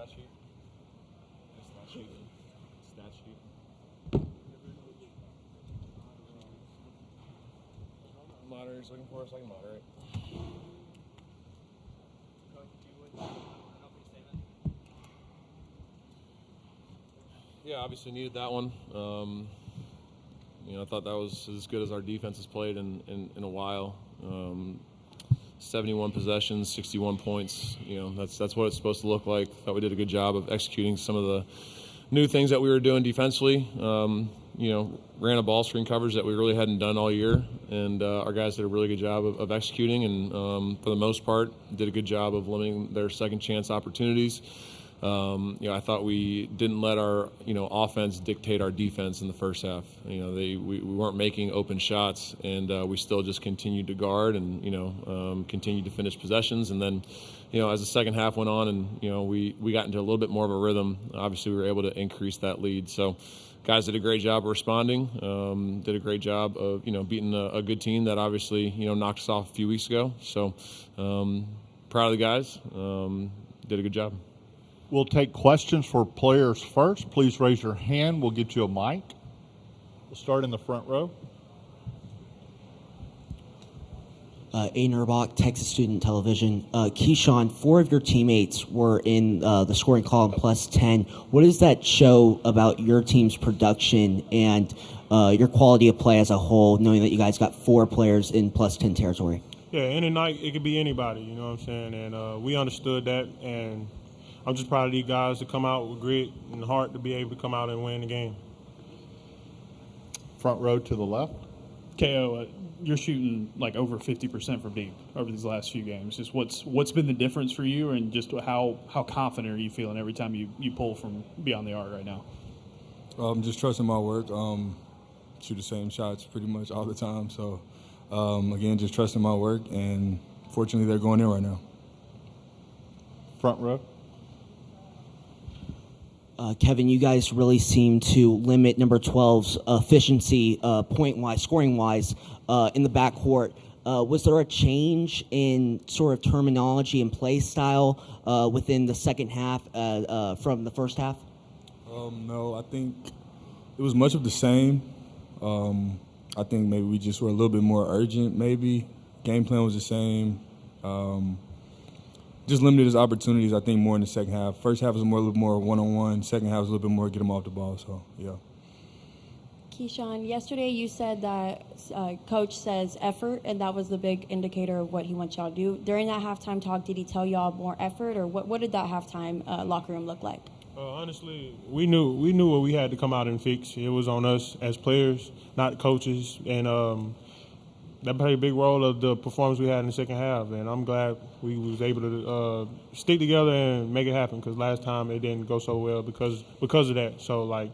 Stat sheet. Stat sheet. Moderator is looking for us. I can moderate. Yeah, obviously needed that one. I thought that was as good as our defense has played in a while. 71 possessions, 61 points. That's what it's supposed to look like. Thought we did a good job of executing some of the new things that we were doing defensively. Ran a ball screen coverage that we really hadn't done all year, and our guys did a really good job of executing, and for the most part, did a good job of limiting their second chance opportunities. I thought we didn't let our offense dictate our defense in the first half. We weren't making open shots, and we still just continued to guard and continued to finish possessions. And then as the second half went on, and we got into a little bit more of a rhythm, obviously we were able to increase that lead. So guys did a great job of responding. Did a great job of beating a good team that obviously knocked us off a few weeks ago. So proud of the guys. Did a good job. We'll take questions for players first. Please raise your hand. We'll get you a mic. We'll start in the front row. Aiden Urbach, Texas Student Television. Keyshawn, 4 of your teammates were in the scoring column plus 10. What does that show about your team's production and your quality of play as a whole, knowing that you guys got 4 players in plus 10 territory? Yeah, any night it could be anybody, you know what I'm saying? And we understood that, and I'm just proud of these guys to come out with grit and heart to be able to come out and win the game. Front row to the left. KO, you're shooting like over 50% from deep over these last few games. Just what's been the difference for you, and just how confident are you feeling every time you pull from beyond the arc right now? Just trusting my work. Shoot the same shots pretty much all the time. So, again, just trusting my work, and fortunately they're going in right now. Front row. Kevin, you guys really seem to limit number 12's efficiency point-wise, scoring-wise, in the backcourt. Was there a change in sort of terminology and play style within the second half from the first half? No, I think it was much of the same. I think maybe we just were a little bit more urgent, maybe. Game plan was the same. Just limited his opportunities, I think, more in the second half. First half was a little bit more one-on-one. Second half was a little bit more get him off the ball, so, yeah. Keyshawn, yesterday you said that Coach says effort, and that was the big indicator of what he wants y'all to do. During that halftime talk, did he tell y'all more effort, or what did that halftime locker room look like? Honestly, we knew what we had to come out and fix. It was on us as players, not coaches, and that played a big role of the performance we had in the second half, and I'm glad we was able to stick together and make it happen, because last time it didn't go so well because of that. So,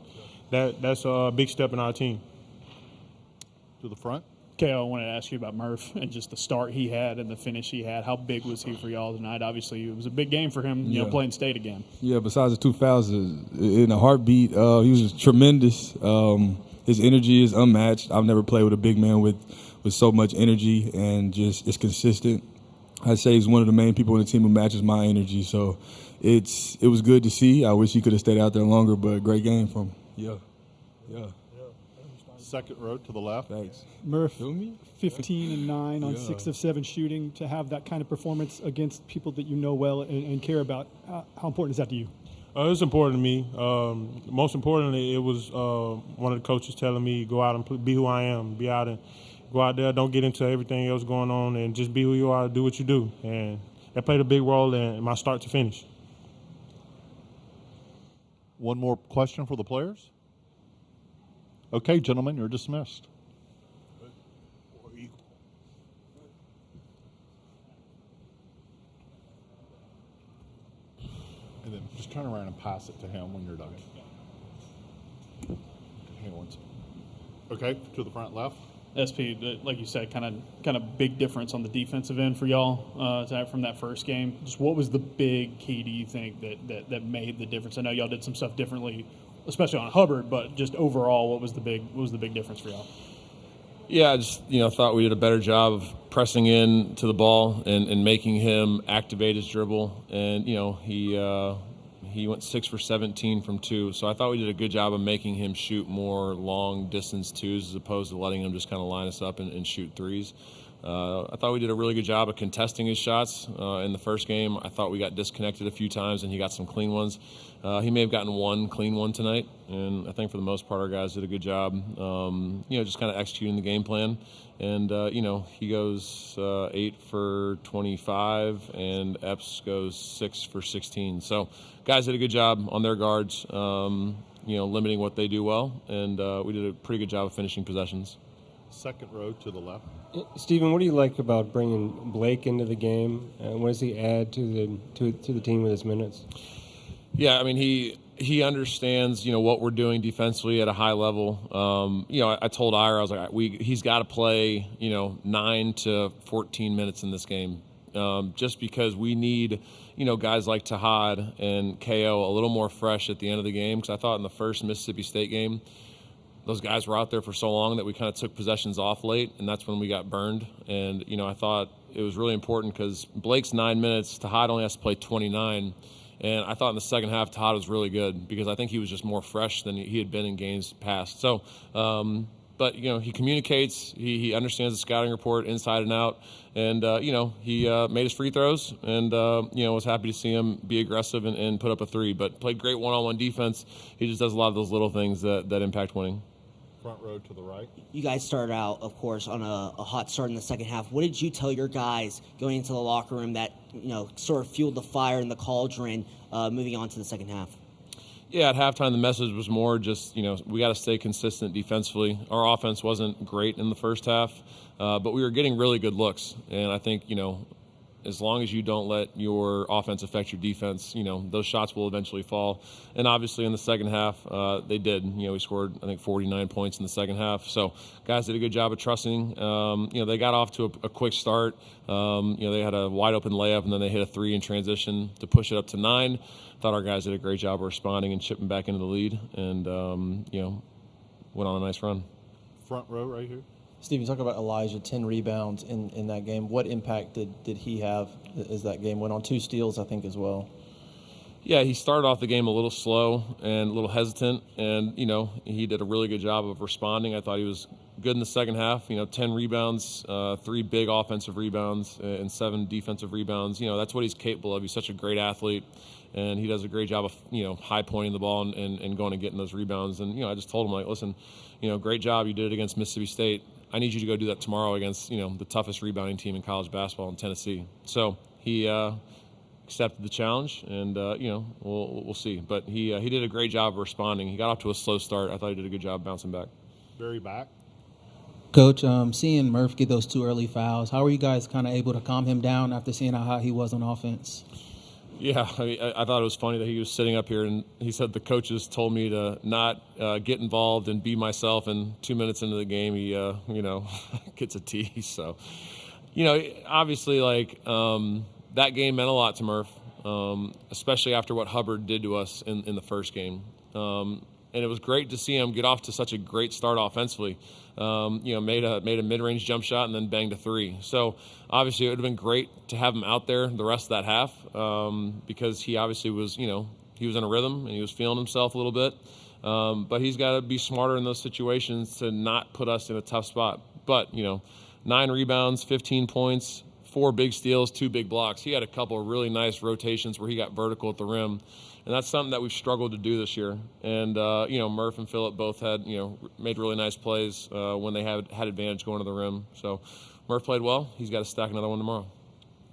that's a big step in our team. To the front. KO, I wanted to ask you about Murph and just the start he had and the finish he had. How big was he for y'all tonight? Obviously, it was a big game for him, playing state again. Yeah, besides the 2 fouls, in a heartbeat, he was tremendous. His energy is unmatched. I've never played with a big man with so much energy, and just it's consistent. I'd say he's one of the main people on the team who matches my energy. So it was good to see. I wish he could have stayed out there longer, but great game from him. Yeah. Second row to the left. Thanks. Murph, 15 and 9 on 6 of 7 shooting. To have that kind of performance against people that you know well and care about, how important is that to you? It's important to me. Most importantly, it was one of the coaches telling me, go out and be who I am, go out there, don't get into everything else going on, and just be who you are, do what you do. And that played a big role in my start to finish. One more question for the players? Okay, gentlemen, you're dismissed. And then just turn around and pass it to him when you're done. Hang on one second. Okay, to the front left. SP, like you said, kind of big difference on the defensive end for y'all from that first game. Just what was the big key, do you think, that made the difference? I know y'all did some stuff differently, especially on Hubbard, but just overall, what was the big difference for y'all? Yeah, I just thought we did a better job of pressing in to the ball and making him activate his dribble, and he he went 6 for 17 from 2. So I thought we did a good job of making him shoot more long distance twos as opposed to letting him just kind of line us up and shoot threes. I thought we did a really good job of contesting his shots in the first game. I thought we got disconnected a few times, and he got some clean ones. He may have gotten one clean one tonight, and I think for the most part our guys did a good job, just kind of executing the game plan. And, he goes 8 for 25, and Epps goes 6 for 16. So guys did a good job on their guards, limiting what they do well, and we did a pretty good job of finishing possessions. Second row to the left. Stephen, what do you like about bringing Blake into the game, and what does he add to the team with his minutes? Yeah, I mean he understands what we're doing defensively at a high level. I told Ira, I was like, he's got to play 9 to 14 minutes in this game, just because we need guys like Tahad and KO a little more fresh at the end of the game. Because I thought in the first Mississippi State game, those guys were out there for so long that we kind of took possessions off late, and that's when we got burned. And, I thought it was really important because Blake's 9 minutes, Tahad only has to play 29. And I thought in the second half, Tahad was really good because I think he was just more fresh than he had been in games past. So, but, he communicates, he understands the scouting report inside and out. And, he made his free throws and, was happy to see him be aggressive and put up a three. But played great one-on-one defense. He just does a lot of those little things that impact winning. Front row to the right. You guys started out, of course, on a hot start in the second half. What did you tell your guys going into the locker room that, sort of fueled the fire in the cauldron moving on to the second half? Yeah, at halftime the message was more just, we got to stay consistent defensively. Our offense wasn't great in the first half, but we were getting really good looks. And I think, as long as you don't let your offense affect your defense, those shots will eventually fall. And obviously in the second half, they did. We scored, I think, 49 points in the second half. So guys did a good job of trusting. They got off to a quick start. They had a wide open layup, and then they hit a three in transition to push it up to 9. Thought our guys did a great job of responding and chipping back into the lead, and, went on a nice run. Front row right here. Steve, you talk about Elijah, 10 rebounds in that game. What impact did he have as that game went on? 2 steals, I think, as well. Yeah, he started off the game a little slow and a little hesitant, and, he did a really good job of responding. I thought he was good in the second half. 10 rebounds, 3 big offensive rebounds, and 7 defensive rebounds. That's what he's capable of. He's such a great athlete, and he does a great job of, high pointing the ball and going and getting those rebounds. And, I just told him, like, listen, great job. You did it against Mississippi State. I need you to go do that tomorrow against, the toughest rebounding team in college basketball in Tennessee. So he accepted the challenge, and, we'll see. But he did a great job of responding. He got off to a slow start. I thought he did a good job bouncing back. Very back. Coach, seeing Murph get those 2 early fouls, how were you guys kind of able to calm him down after seeing how hot he was on offense? Yeah, I thought it was funny that he was sitting up here and he said the coaches told me to not get involved and be myself. And 2 minutes into the game, he, gets a tee. So, obviously, that game meant a lot to Murph, especially after what Hubbard did to us in the first game. And it was great to see him get off to such a great start offensively. Made a mid-range jump shot and then banged a 3. So obviously it would have been great to have him out there the rest of that half because he obviously was, he was in a rhythm and he was feeling himself a little bit. But he's got to be smarter in those situations to not put us in a tough spot. But, 9 rebounds, 15 points, 4 big steals, 2 big blocks. He had a couple of really nice rotations where he got vertical at the rim. And that's something that we've struggled to do this year. And, Murph and Phillip both had, made really nice plays when they had advantage going to the rim. So Murph played well. He's got to stack another one tomorrow.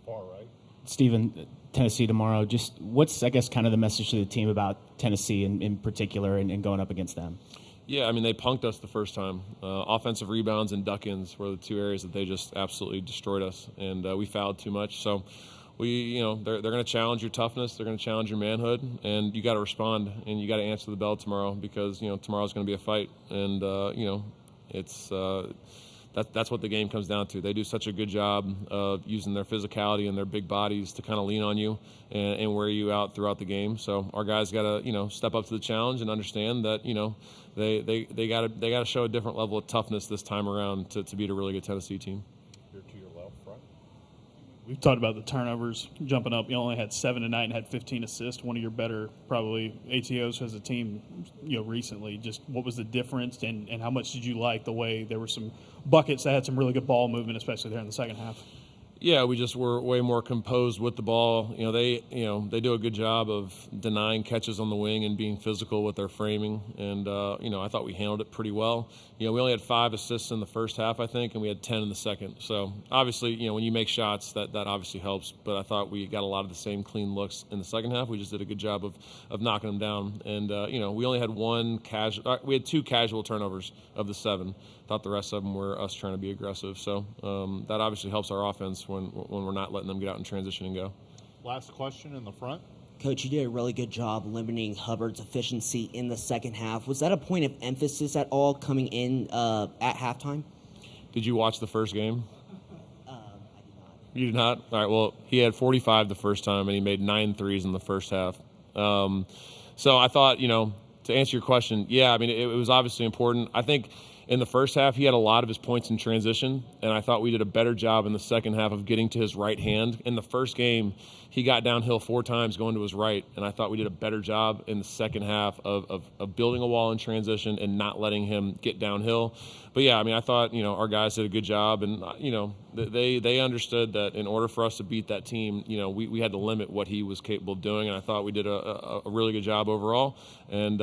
Far right. Stephen, Tennessee tomorrow. Just what's, I guess, kind of the message to the team about Tennessee in particular and going up against them? Yeah, I mean, they punked us the first time. Offensive rebounds and duck-ins were the 2 areas that they just absolutely destroyed us. And we fouled too much. So they're going to challenge your toughness. They're going to challenge your manhood, and you got to respond and you got to answer the bell tomorrow because tomorrow's going to be a fight, and it's that's what the game comes down to. They do such a good job of using their physicality and their big bodies to kind of lean on you and wear you out throughout the game. So our guys got to step up to the challenge and understand that they got to show a different level of toughness this time around to beat a really good Tennessee team. Here to your left, front. We've talked about the turnovers jumping up. You only had 7 tonight and had 15 assists. One of your better, probably, ATOs as a team, recently. Just what was the difference, and how much did you like the way there were some buckets that had some really good ball movement, especially there in the second half? Yeah, we just were way more composed with the ball. They do a good job of denying catches on the wing and being physical with their framing. And I thought we handled it pretty well. We only had 5 assists in the first half, I think, and we had 10 in the second. So obviously, when you make shots, that obviously helps. But I thought we got a lot of the same clean looks in the second half. We just did a good job of knocking them down. And we only had we had 2 casual turnovers of the 7. Thought the rest of them were us trying to be aggressive. So that obviously helps our offense when we're not letting them get out in transition and go. Last question in the front. Coach, you did a really good job limiting Hubbard's efficiency in the second half. Was that a point of emphasis at all coming in at halftime? Did you watch the first game? I did not. You did not? All right, well, he had 45 the first time, and he made 9 threes in the first half. So I thought, to answer your question, yeah, I mean, it was obviously important. I think in the first half, he had a lot of his points in transition, and I thought we did a better job in the second half of getting to his right hand. In the first game, he got downhill 4 times going to his right, and I thought we did a better job in the second half of building a wall in transition and not letting him get downhill. But, yeah, I mean, I thought, our guys did a good job, and, they understood that in order for us to beat that team, we had to limit what he was capable of doing, and I thought we did a really good job overall. And,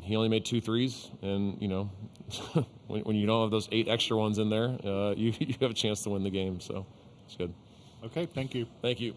he only made 2 threes, and when you don't have those 8 extra ones in there, you have a chance to win the game. So it's good. Okay, thank you. Thank you.